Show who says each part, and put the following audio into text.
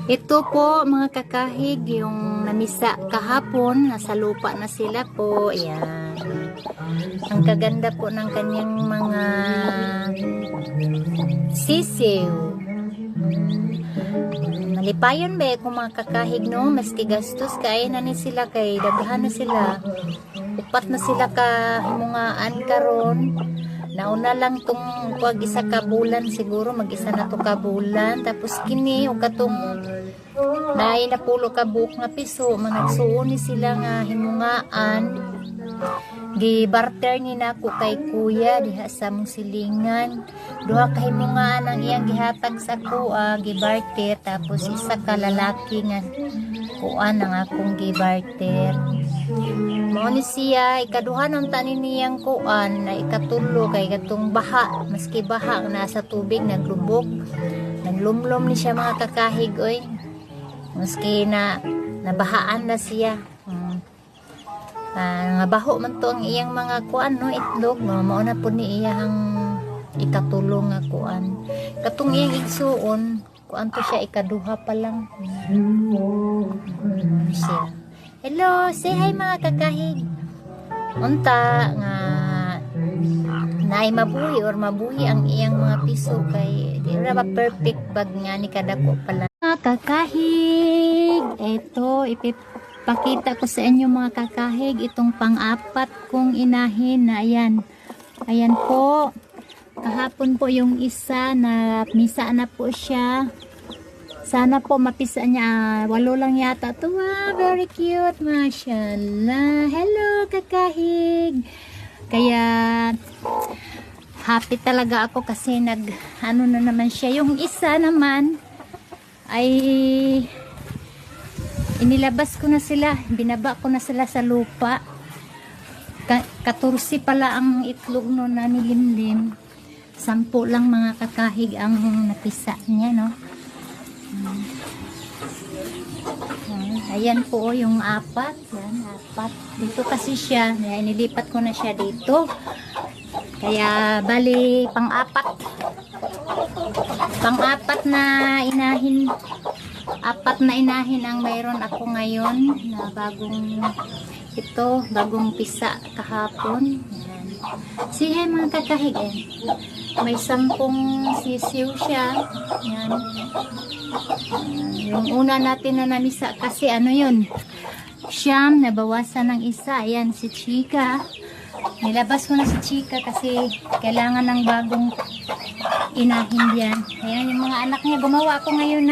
Speaker 1: Ito po mga kakahig, yung namisa kahapon, nasa lupa na sila po. Ayan. Ang kaganda po ng kanyang mga sisiw. Nalipayon ba kung mga kakahig no? Maski gastos kaya na ni sila kay daghan na sila. Upat na sila ka himungaan karon. Nauna lang tong wag isa ka bulan siguro mag-isa na to ka bulan tapos kini ug katong naay na pulo ka buok nga piso managsuon ni sila nga himungaan gi barter ni nako kay kuya diha sa mong silingan duha ka himungaan ang iyang gihatag sa kuha gi barter tapos isa ka lalaki nga kuan ang akong gi barter. Mao ni siya ikaduha ng tanin niyang kuan na ikatulo kay katong baha maski baha nasa tubig naglubog naglumlom ni siya mga kakahig oy maski na nabahaan na siya nga baho man to ang iyang mga kuan no itlog no mao na po ni iyang ikatulo nga kuan katong iyang igsuon kuan to siya ikaduha pa lang siya. Hello, say hi mga kakahig. Unta nga naay mabuhi or mabuhi ang iyang mga piso kay di ra ba perfect bag nga ni kadako pala. Mga kakahig, eto ipipakita ko sa inyo mga kakahig itong pang-apat kong inahin na ayan. Ayan po. Kahapon po yung isa na misa na po siya. Sana po mapisa niya. 8 lang yata. Ito very cute. Mashallah. Hello, kakahig. Kaya, happy talaga ako kasi ano na naman siya. Yung isa naman, ay, inilabas ko na sila. Binaba ko na sila sa lupa. 14 pala ang itlog no na nilimlim. 10 lang mga kakahig ang napisa niya, no? Ayan po yung 4 yan, 4 dito kasi siya, nilipat ko na siya dito kaya bali pang-apat na inahin 4 na inahin ang mayroon ako ngayon na bagong pisa kahapon. Ayan. Sige mga kakahig may 10 sisiw siya. Ayan. Yung una natin na namisa kasi ano yun siyam, nabawasan ng isa. Ayan si Chika, nilabas ko na si Chika kasi kailangan ng bagong inahin yan. Ayan yung mga anak niya, gumawa ako ngayon na